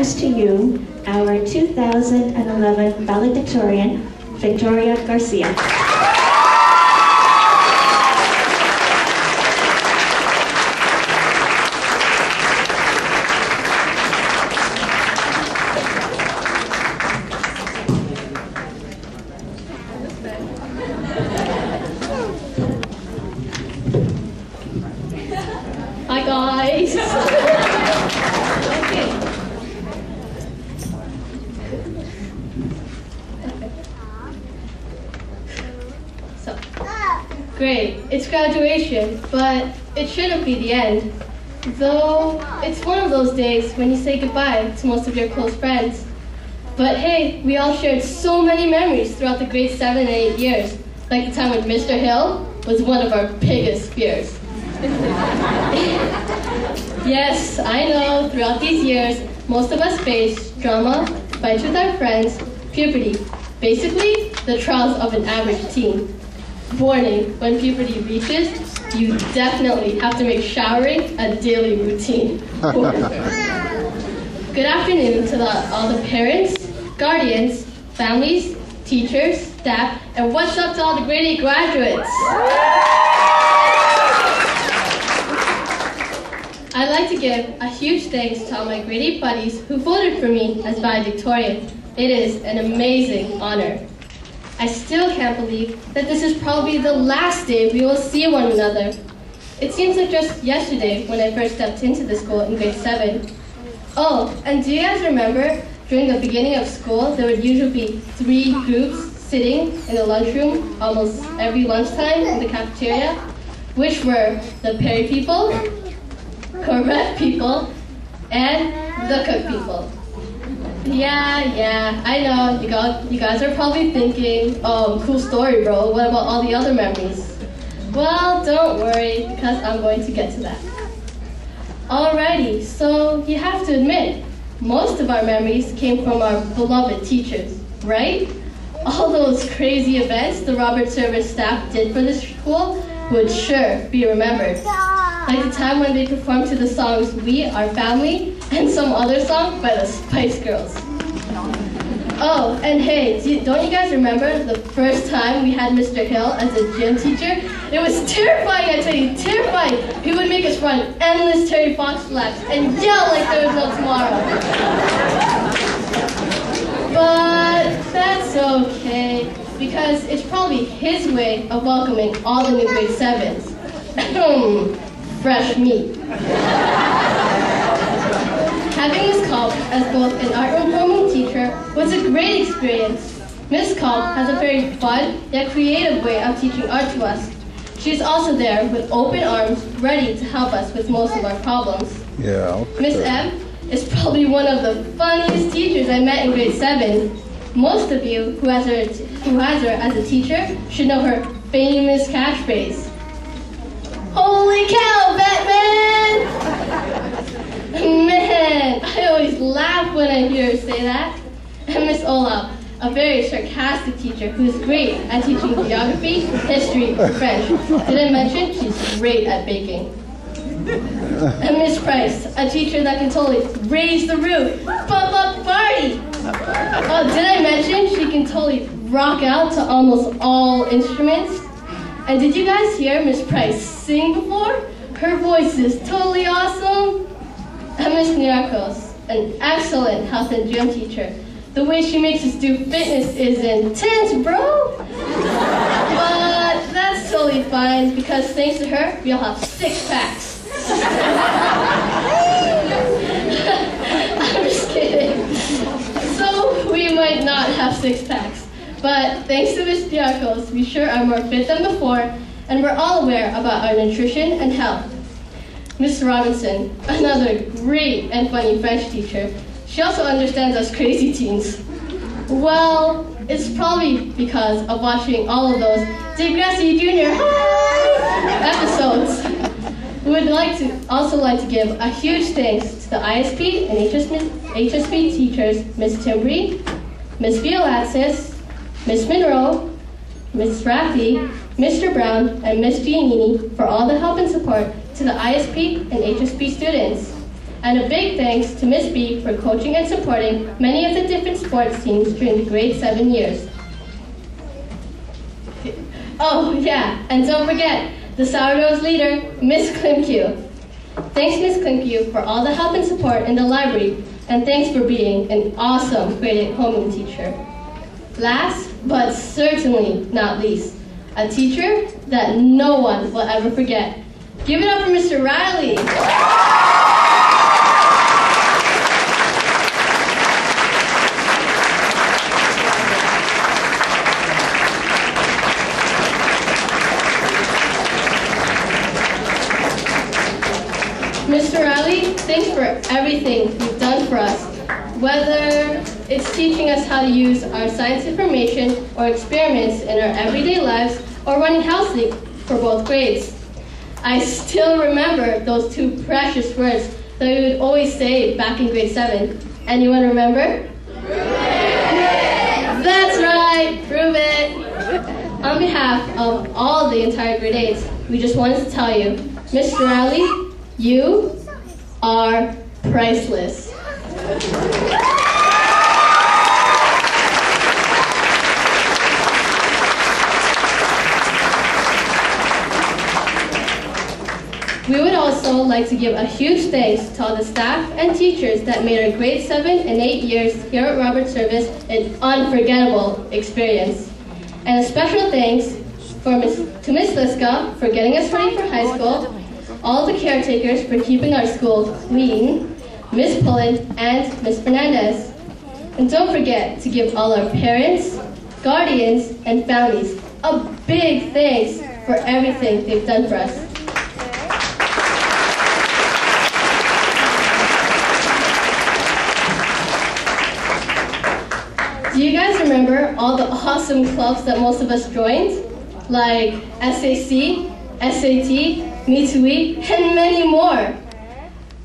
introduce to you our 2011 valedictorian, Victoria Garcia. Hi guys. Okay. So, great. It's graduation, but it shouldn't be the end. Though it's one of those days when you say goodbye to most of your close friends. But hey, we all shared so many memories throughout the grade 7 and 8 years, like the time when Mr. Hill was one of our biggest fears. Yes, I know, throughout these years, most of us faced drama, fights with our friends, puberty, basically the trials of an average teen. Warning, when puberty reaches, you definitely have to make showering a daily routine. Good afternoon to all the parents, guardians, families, teachers, staff, and what's up to all the grade 8 graduates? I'd like to give a huge thanks to all my grade 8 buddies who voted for me as valedictorian. It is an amazing honor. I still can't believe that this is probably the last day we will see one another. It seems like just yesterday when I first stepped into the school in grade 7. Oh, and do you guys remember during the beginning of school there would usually be 3 groups sitting in the lunchroom almost every lunchtime in the cafeteria, which were the Perry people, correct people, and the cook people. Yeah, I know, you guys are probably thinking, oh, cool story, bro, what about all the other memories? Well, don't worry, because I'm going to get to that. Alrighty, so you have to admit, most of our memories came from our beloved teachers, right? All those crazy events the Robert Service staff did for this school would sure be remembered. Like the time when they performed to the songs We, Our Family, and some other song by the Spice Girls. Oh, and hey, don't you guys remember the first time we had Mr. Hill as a gym teacher? It was terrifying, I tell you, terrifying. He would make us run endless Terry Fox laps and yell like there was no tomorrow. But that's okay, because it's probably his way of welcoming all the new grade 7s. Fresh meat. Having Miss Culp as both an art and homeroom teacher was a great experience. Miss Culp has a very fun yet creative way of teaching art to us. She is also there with open arms, ready to help us with most of our problems. Yeah. Okay. Miss M is probably one of the funniest teachers I met in grade 7. Most of you who has her as a teacher should know her famous catchphrase. Holy cow, Batman! Man, I always laugh when I hear her say that. And Miss Olaf, a very sarcastic teacher who is great at teaching geography, history, and French. Did I mention she's great at baking? And Miss Price, a teacher that can totally raise the roof, bump up the party. Oh, did I mention she can totally rock out to almost all instruments? And did you guys hear Miss Price sing before? Her voice is totally awesome. And Miss Nyarkos, an excellent health and gym teacher. The way she makes us do fitness is intense, bro. But that's totally fine because thanks to her, we all have 6 packs. I'm just kidding. So we might not have 6 packs. But thanks to Miss Nyarkos, we sure are more fit than before, and we're all aware about our nutrition and health. Miss Robinson, another great and funny French teacher, she also understands us crazy teens. Well, it's probably because of watching all of those Degrassi Jr. episodes. We would also like to give a huge thanks to the ISP and HSP teachers, Miss Timbry, Miss Violatsis, Miss Monroe, Miss Rathi, Mr. Brown, and Miss Giannini for all the help and support to the ISP and HSP students. And a big thanks to Miss B for coaching and supporting many of the different sports teams during the grade 7 years. Oh yeah, and don't forget, the Sourdough's leader, Miss Klimke. Thanks, Miss Klimke, for all the help and support in the library, and thanks for being an awesome grade 8 homeroom teacher. Last, but certainly not least, a teacher that no one will ever forget. Give it up for Mr. Riley. Mr. Riley, thanks for everything you've done for us, whether it's teaching us how to use our science information or experiments in our everyday lives or running house league for both grades. I still remember those two precious words that we would always say back in grade 7. Anyone remember? Prove it! That's right, prove it! On behalf of all the entire grade 8s, we just wanted to tell you, Mr. Riley, you are priceless. We would also like to give a huge thanks to all the staff and teachers that made our grade 7 and 8 years here at Robert Service an unforgettable experience. And a special thanks to Miss Liska for getting us ready for high school, all the caretakers for keeping our school clean, Miss Pullen and Miss Fernandez. And don't forget to give all our parents, guardians, and families a big thanks for everything they've done for us. Do you guys remember all the awesome clubs that most of us joined? Like SAC, SAT, Me Too Eat, and many more.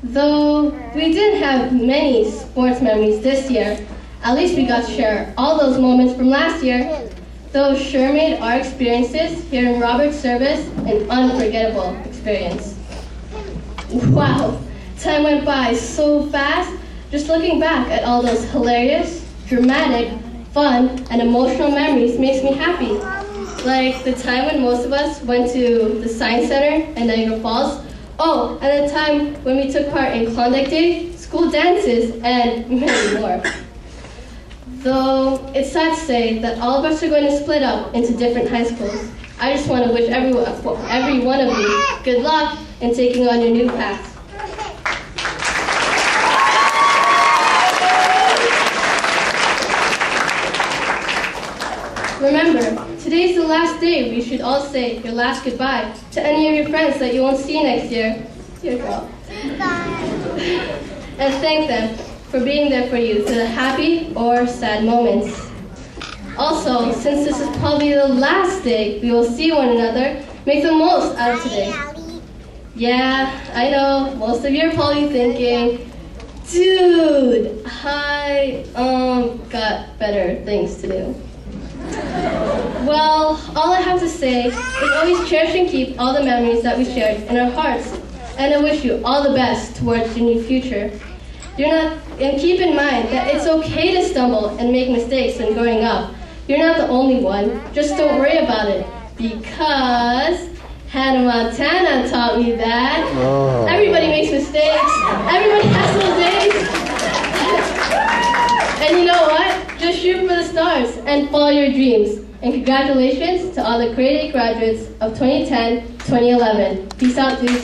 Though we didn't have many sports memories this year, at least we got to share all those moments from last year. Those sure made our experiences here in Robert's Service an unforgettable experience. Wow, time went by so fast. Just looking back at all those hilarious, dramatic, fun, and emotional memories makes me happy. Like the time when most of us went to the Science Center in Niagara Falls. Oh, and the time when we took part in Klondike Day, school dances, and many more. Though it's sad to say that all of us are going to split up into different high schools. I just want to wish every one of you good luck in taking on your new paths. Remember, today's the last day we should all say your last goodbye to any of your friends that you won't see next year. Dear girl. And thank them for being there for you through the happy or sad moments. Also, since this is probably the last day we will see one another, make the most out of today. Yeah, I know, most of you are probably thinking, dude, I got better things to do. Well, all I have to say is always cherish and keep all the memories that we shared in our hearts. And I wish you all the best towards your new future. And keep in mind that it's okay to stumble and make mistakes when growing up. You're not the only one. Just don't worry about it. Because Hannah Montana taught me that everybody makes mistakes. Everybody has those days. And you know what? Just shoot for the stars and follow your dreams. And congratulations to all the grade 8 graduates of 2010-2011. Peace out, dudes.